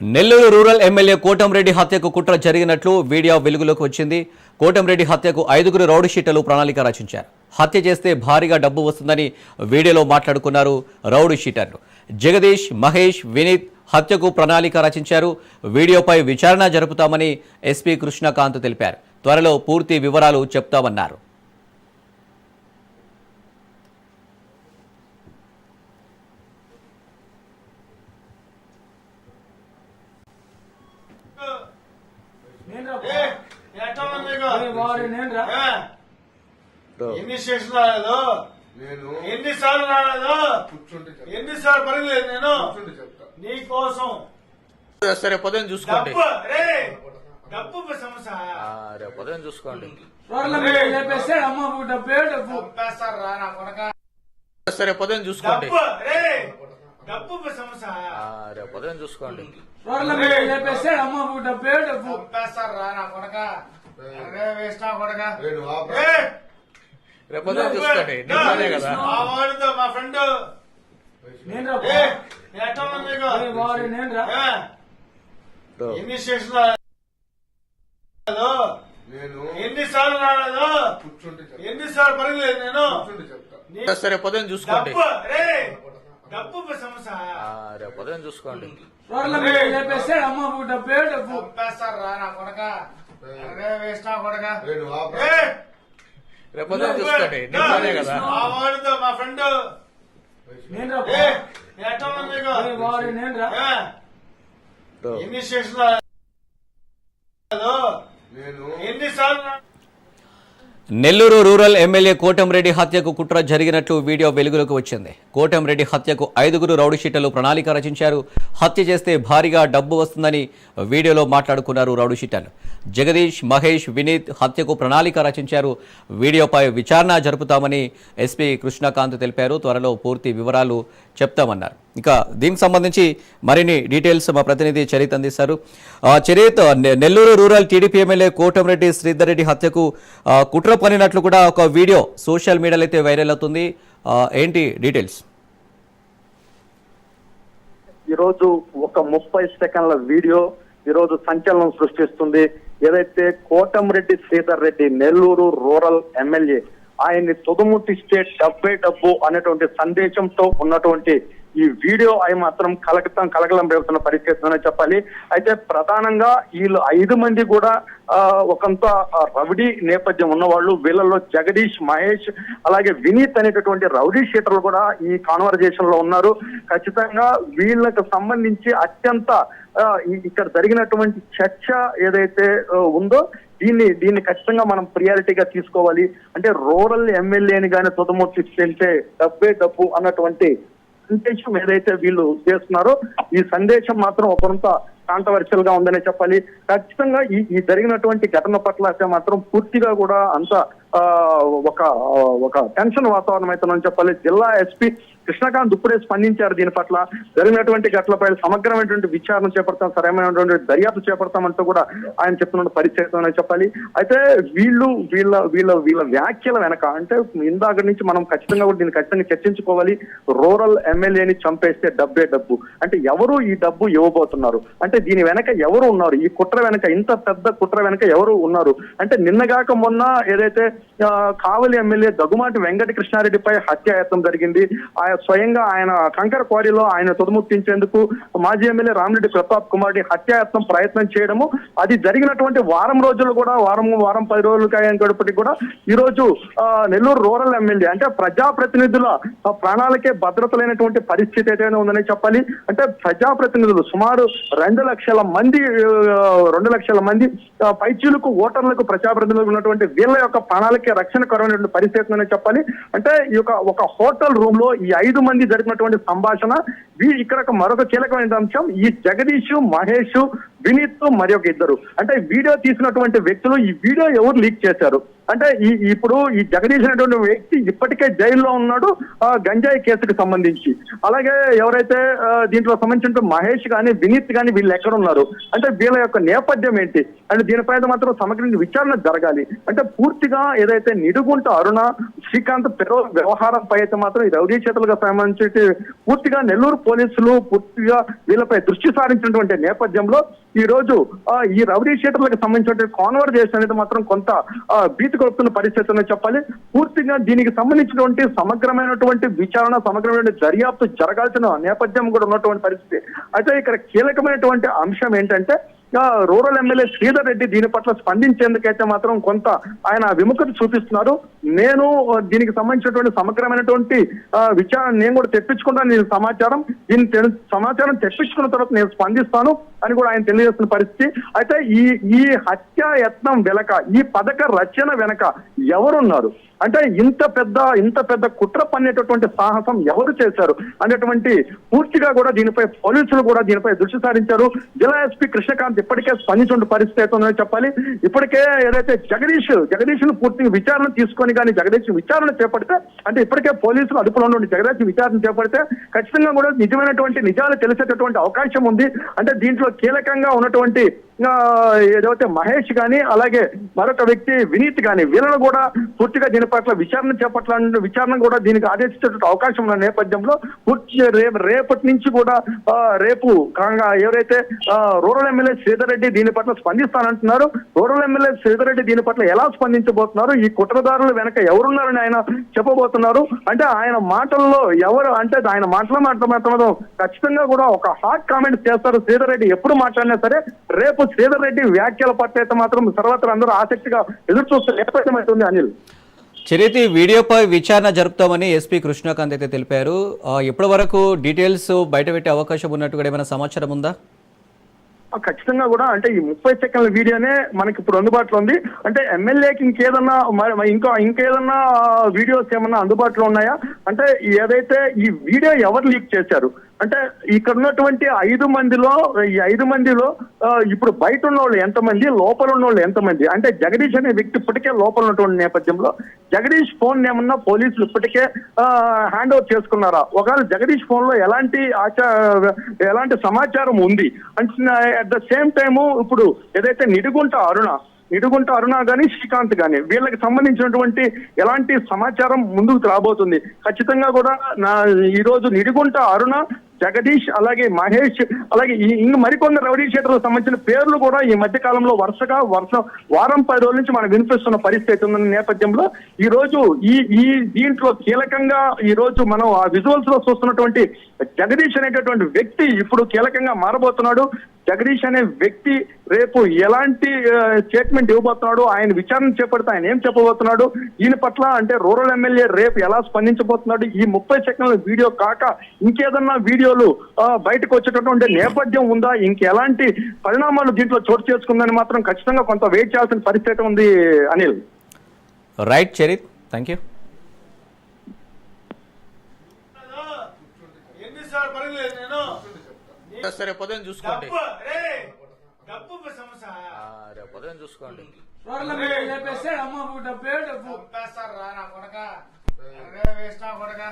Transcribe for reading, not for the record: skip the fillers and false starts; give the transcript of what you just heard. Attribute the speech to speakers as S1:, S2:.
S1: Nellore rural MLA Kotamreddy హత్యకు కుట్ర జరిగినట్లు వీడియో వెలుగులోకి వచ్చింది. కోటంరెడ్డి హత్యకు 5గురు రౌడీ షీటర్లు ప్రణాళిక రచించారు. హత్య చేస్తే భారీగా డబ్బు వస్తుందని వీడియోలో మాట్లాడుకున్నారు రౌడీ షీటర్లు. జగదీష్, మహేష్, వినీత్ హత్యకు ప్రణాళిక రచించారు. వీడియోపై విచారణ జరుపుతామని ఎస్పీ కృష్ణకాంత్ తెలిపారు. త్వరలో పూర్తి వివరాలు చెప్తామన్నారు.
S2: ఎన్ని స్టేషన్ రాలేదు, ఎన్నిసార్లు రాలేదు, ఎన్నిసార్లు పడలేదు నేను నీ కోసం.
S3: సరే పొద్దున చూసుకోండి,
S2: డబ్బు సమస్య
S3: రేపు పొద్దున చూసుకోండి. సరే పొద్దున చూసుకోండి,
S2: డబ్బు సమస్య
S3: రేపు పొద్దున చూసుకోండి. రేపు పొద్దున చూసుకోండి. నిన్ననే కదా
S2: మా ఫ్రెండ్ ఎన్ని స్టేషన్ రాలేదు, ఎన్నిసార్లు రాలేదు, ఎన్నిసార్లు పడలేదు నేను.
S3: సరే పొద్దున చూసుకోండి,
S2: డబ్బు సమస్య
S3: రేపు పొద్దున చూసుకోండి. రేపు పొద్దున చూసుకోండి. నిన్ననే కదా
S2: మా ఫ్రెండ్ ఎన్ని స్టేషన్ రాలేదు, ఎన్నిసార్లు.
S1: నెల్లూరు రూరల్ ఎమ్మెల్యే కోటంరెడ్డి హత్యకు కుట్ర జరిగినట్లు వీడియో వెలుగులోకి వచ్చింది. కోటంరెడ్డి హత్యకు 5గురు రౌడీ షీటర్లు ప్రణాళిక రచించారు. హత్య చేస్తే భారీగా డబ్బు వస్తుందని వీడియోలో మాట్లాడుకున్నారు రౌడీ షీటర్లు. జగదీష్, మహేష్, వినీత్ హత్యకు ప్రణాళిక రచించారు. వీడియోపై విచారణ జరుపుతామని ఎస్పీ కృష్ణకాంత్ తెలిపారు. త్వరలో పూర్తి వివరాలు చెప్తామన్నారు. ఇక దీనికి సంబంధించి మరిన్ని డీటెయిల్స్ మా ప్రతినిధి చరిత్ అందిస్తారు. Charith, Nellore rural TDP MLA Kotamreddy Sridhar Reddy హత్యకు కుట్ర పనినట్లు కూడా ఒక వీడియో సోషల్ మీడియాలో అయితే వైరల్ అవుతుంది. ఏంటి డీటెయిల్స్?
S4: ఈరోజు ఒక 30 సెకండ్ల వీడియో ఈరోజు సంచలనం సృష్టిస్తుంది. ఏదైతే కోటంరెడ్డి శ్రీధర్ రెడ్డి నెల్లూరు రూరల్ ఎమ్మెల్యే ఆయన్ని తుదముట్టిస్తే డబ్బే డబ్బు అనేటువంటి సందేశంతో ఉన్నటువంటి ఈ వీడియో అవి మాత్రం కలకలం రేపుతున్న పరిస్థితి చెప్పాలి. అయితే ప్రధానంగా వీళ్ళు 5 మంది కూడా ఒకంత రౌడీ నేపథ్యం ఉన్నవాళ్ళు. వీళ్ళలో జగదీష్, మహేష్ అలాగే వినీత్ అనేటటువంటి రౌడీ షీటర్లు కూడా ఈ కాన్వర్జేషన్ లో ఉన్నారు. ఖచ్చితంగా వీళ్ళకు సంబంధించి అత్యంత ఇక్కడ జరిగినటువంటి చర్చ ఏదైతే ఉందో దీన్ని ఖచ్చితంగా మనం ప్రియారిటీగా తీసుకోవాలి. అంటే రూరల్ ఎమ్మెల్యేని కానీ తుదముట్టిస్తే డబ్బే డబ్బు అన్నటువంటి సందేశం ఏదైతే వీళ్ళు చేస్తున్నారో ఈ సందేశం మాత్రం ఒకరంత కాంట్రవర్షియల్ గా ఉందనే చెప్పాలి. ఖచ్చితంగా ఈ జరిగినటువంటి ఘటన పట్ల అయితే మాత్రం పూర్తిగా కూడా అంత ఒక టెన్షన్ వాతావరణం అవుతుందని చెప్పాలి. జిల్లా ఎస్పీ కృష్ణకాంత్ ఇప్పుడే స్పందించారు. దీని పట్ల జరిగినటువంటి ఘటనపై సమగ్రమైనటువంటి విచారణ చేపడతాం, సరైనటువంటి దర్యాప్తు చేపడతామంటూ కూడా ఆయన చెప్తున్న పరిస్థితి అని చెప్పాలి. అయితే వీళ్ళ వ్యాఖ్యల వెనక అంటే ఇందాక నుంచి మనం ఖచ్చితంగా కూడా దీన్ని ఖచ్చితంగా చర్చించుకోవాలి. రూరల్ ఎమ్మెల్యేని చంపేస్తే డబ్బే డబ్బు అంటే ఎవరు ఈ డబ్బు ఇవ్వబోతున్నారు, అంటే దీని వెనక ఎవరు ఉన్నారు, ఈ కుట్ర వెనక ఇంత పెద్ద కుట్ర వెనక ఎవరు ఉన్నారు అంటే నిన్నగాక మొన్న ఏదైతే కావలి ఎమ్మెల్యే దగ్గుమాటి వెంకట కృష్ణారెడ్డిపై హత్యాయత్నం జరిగింది. స్వయంగా ఆయన కంకర క్వారీలో ఆయన తుదముట్టించేందుకు మాజీ ఎమ్మెల్యే రామిరెడ్డి ప్రతాప్ కుమార్ హత్యాయత్నం ప్రయత్నం చేయడము అది జరిగినటువంటి వారం రోజులు కూడా వారం 10 రోజులు గడిపటికి కూడా ఈ రోజు నెల్లూరు రూరల్ ఎమ్మెల్యే అంటే ప్రజాప్రతినిధుల ప్రాణాలకే భద్రత లేనటువంటి పరిస్థితి అయితే ఉందని చెప్పాలి. అంటే ప్రజాప్రతినిధులు సుమారు 2 లక్షల మంది పైచీలకు ఓటర్లకు ప్రజాప్రతినిధులు ఉన్నటువంటి వీళ్ళ యొక్క ప్రాణాలకే రక్షణ కరువైనటువంటి పరిస్థితి అని చెప్పాలి. అంటే ఈ ఒక హోటల్ రూమ్ లో ఈ 5 మంది జరిపినటువంటి సంభాషణ ఇక్కడ మరొక కీలకమైన అంశం. ఈ జగదీష్, మహేష్, వినీత్ మరి ఒక ఇద్దరు. అంటే వీడియో తీసినటువంటి వ్యక్తులు ఈ వీడియో ఎవరు లీక్ చేశారు అంటే ఇప్పుడు ఈ జగదీష్ అనేటువంటి వ్యక్తి ఇప్పటికే జైల్లో ఉన్నాడు గంజాయి కేసుకు సంబంధించి. అలాగే ఎవరైతే దీంట్లో సంబంధించిన మహేష్ కానీ వినీత్ కానీ వీళ్ళు ఎక్కడ ఉన్నారు అంటే వీళ్ళ యొక్క నేపథ్యం ఏంటి అంటే దీనిపైన మాత్రం సమగ్ర విచారణ జరగాలి. అంటే పూర్తిగా ఏదైతే నిడుగుంట అరుణ శ్రీకాంత్ పెరోల్ వ్యవహారంపై అయితే మాత్రం ఈ రౌడీ చేతులుగా సంబంధించి పూర్తిగా నెల్లూరు పోలీసులు పూర్తిగా వీళ్ళపై దృష్టి సారించినటువంటి నేపథ్యంలో ఈ రోజు ఈ రౌడీ షీటర్లకు సంబంధించినటువంటి కాన్వర్జేషన్ అనేది మాత్రం కొంత భీతి కొడుతున్న పరిస్థితి అని చెప్పాలి. పూర్తిగా దీనికి సంబంధించినటువంటి సమగ్రమైనటువంటి విచారణ సమగ్రమైనటువంటి దర్యాప్తు జరగాల్సిన నేపథ్యం కూడా ఉన్నటువంటి పరిస్థితి. అయితే ఇక్కడ కీలకమైనటువంటి అంశం ఏంటంటే రూరల్ ఎమ్మెల్యే శ్రీధర్ రెడ్డి దీని పట్ల స్పందించేందుకైతే మాత్రం కొంత ఆయన విముఖత చూపిస్తున్నారు. నేను దీనికి సంబంధించినటువంటి సమగ్రమైనటువంటి విచారణ నేను కూడా తెప్పించుకుంటాను నేను సమాచారం తెప్పించుకున్న తర్వాత నేను స్పందిస్తాను అని కూడా ఆయన తెలియజేస్తున్న పరిస్థితి. అయితే ఈ హత్య యత్నం వెనక ఈ పథక రచన వెనక ఎవరున్నారు అంటే ఇంత పెద్ద కుట్ర పన్నేటటువంటి సాహసం ఎవరు చేశారు అనేటువంటి పూర్తిగా కూడా దీనిపై పోలీసులు కూడా దీనిపై దృష్టి సారించారు. జిల్లా ఎస్పీ కృష్ణకాంత్ ఇప్పటికే స్పందించిన పరిస్థితి అవుతుందని చెప్పాలి. ఇప్పటికే ఏదైతే జగదీష్ ను పూర్తిగా విచారణ తీసుకొని కానీ జగదీష్ విచారణ చేపడితే అంటే ఇప్పటికే పోలీసులు అదుపులో ఉన్న జగదీష్ విచారణ చేపడితే ఖచ్చితంగా కూడా నిజమైనటువంటి నిజాలు తెలిసేటటువంటి అవకాశం ఉంది. అంటే దీంట్లో కీలకంగా ఉన్నటువంటి ఏదైతే మహేష్ కానీ అలాగే మరొక వ్యక్తి వినీత్ కానీ వీళ్ళను కూడా పూర్తిగా దీని పట్ల విచారణ కూడా దీనికి ఆదేశించేటువంటి అవకాశం ఉన్న నేపథ్యంలో పూర్తి రేపటి నుంచి కూడా రేపు ఎవరైతే రూరల్ ఎమ్మెల్యే శ్రీధర్ రెడ్డి దీని పట్ల స్పందిస్తానంటున్నారు. రూరల్ ఎమ్మెల్యే శ్రీధర్ రెడ్డి దీని పట్ల ఎలా స్పందించబోతున్నారు ఈ కుట్రదారుల వెనక ఎవరున్నారని ఆయన చెప్పబోతున్నారు. అంటే ఆయన మాటల్లో ఎవరు అంటే ఆయన మాట్లాడటం ఖచ్చితంగా కూడా ఒక హాట్ కామెంట్ చేస్తారు శ్రీధర్ రెడ్డి ఎప్పుడు మాట్లాడినా సరే. రేపు శ్రీధర్ రెడ్డి వ్యాఖ్యల పట్ల అయితే మాత్రం సర్వత్రా అందరూ ఆసక్తిగా ఎదురు చూస్తున్న నేపథ్యం అవుతుంది. అనిల్
S1: చరితి వీడియోపై విచారణ జరుపుతామని ఎస్పీ కృష్ణకాంత్ అయితే తెలిపారు. ఇప్పటి వరకు డీటెయిల్స్ బయటపెట్టే అవకాశం ఉన్నట్టు ఏమైనా సమాచారం ఉందా?
S4: ఖచ్చితంగా కూడా అంటే ఈ 30 సెకండ్ల వీడియోనే మనకి ఇప్పుడు అందుబాటులో ఉంది. అంటే ఎమ్మెల్యేకి ఇంకేదన్నా ఇంకేదన్నా వీడియోస్ ఏమన్నా అందుబాటులో ఉన్నాయా అంటే ఏదైతే ఈ వీడియో ఎవరు లీక్ చేశారు అంటే ఇక్కడ ఉన్నటువంటి 5 మందిలో ఇప్పుడు బయట ఉన్న వాళ్ళు ఎంతమంది లోపల ఉన్న వాళ్ళు ఎంతమంది అంటే జగదీష్ అనే వ్యక్తి ఇప్పటికే లోపల ఉన్నటువంటి నేపథ్యంలో జగదీష్ ఫోన్ ఏమన్నా పోలీసులు ఇప్పటికే హ్యాండ్ ఓవర్ చేసుకున్నారా? ఒకవేళ జగదీష్ ఫోన్ లో ఎలాంటి సమాచారం ఉంది అంటే అట్ ద సేమ్ టైము ఇప్పుడు ఏదైతే నిడుగుంట అరుణ కానీ శ్రీకాంత్ కానీ వీళ్ళకి సంబంధించినటువంటి ఎలాంటి సమాచారం ముందుకు రాబోతుంది. ఖచ్చితంగా కూడా ఈ రోజు నిడుగుంట అరుణ జగదీష్ అలాగే మహేష్ అలాగే ఇంక మరికొందరు రౌడీ షీటర్లకు సంబంధించిన పేర్లు కూడా ఈ మధ్య కాలంలో వరుసగా వారం 10 రోజుల నుంచి మనం వినిపిస్తున్న పరిస్థితి ఉన్న నేపథ్యంలో ఈ రోజు ఈ దీంట్లో కీలకంగా ఈ రోజు మనం ఆ విజువల్స్ లో చూస్తున్నటువంటి జగదీష్ అనేటటువంటి వ్యక్తి ఇప్పుడు కీలకంగా మారబోతున్నాడు. జగదీష్ అనే వ్యక్తి రేపు ఎలాంటి స్టేట్మెంట్ ఇవ్వబోతున్నాడు ఆయన విచారణ చేపడితే ఆయన ఏం చెప్పబోతున్నాడు దీని పట్ల అంటే రూరల్ ఎమ్మెల్యే రేపు ఎలా స్పందించబోతున్నాడు ఈ 30 సెకండ్ల వీడియో కాక ఇంకేదన్నా వీడియోలు బయటకు వచ్చేటటువంటి నేపథ్యం ఉందా ఇంకెలాంటి పరిణామాలు దీంట్లో చోటు చేసుకుందని మాత్రం ఖచ్చితంగా కొంత వెయిట్ చేయాల్సిన పరిస్థితి ఉంది. Anil
S1: right Charith thank you.
S2: ఎన్నిసార్లు పడలేదు నేను
S3: సరే పొద్దున చూసుకోండి.
S2: డబ్బు సమస్య
S3: రేపు పొద్దున చూసుకోండి.
S2: డబ్బు రా నా కొడక వేస్ట్ నా కొడక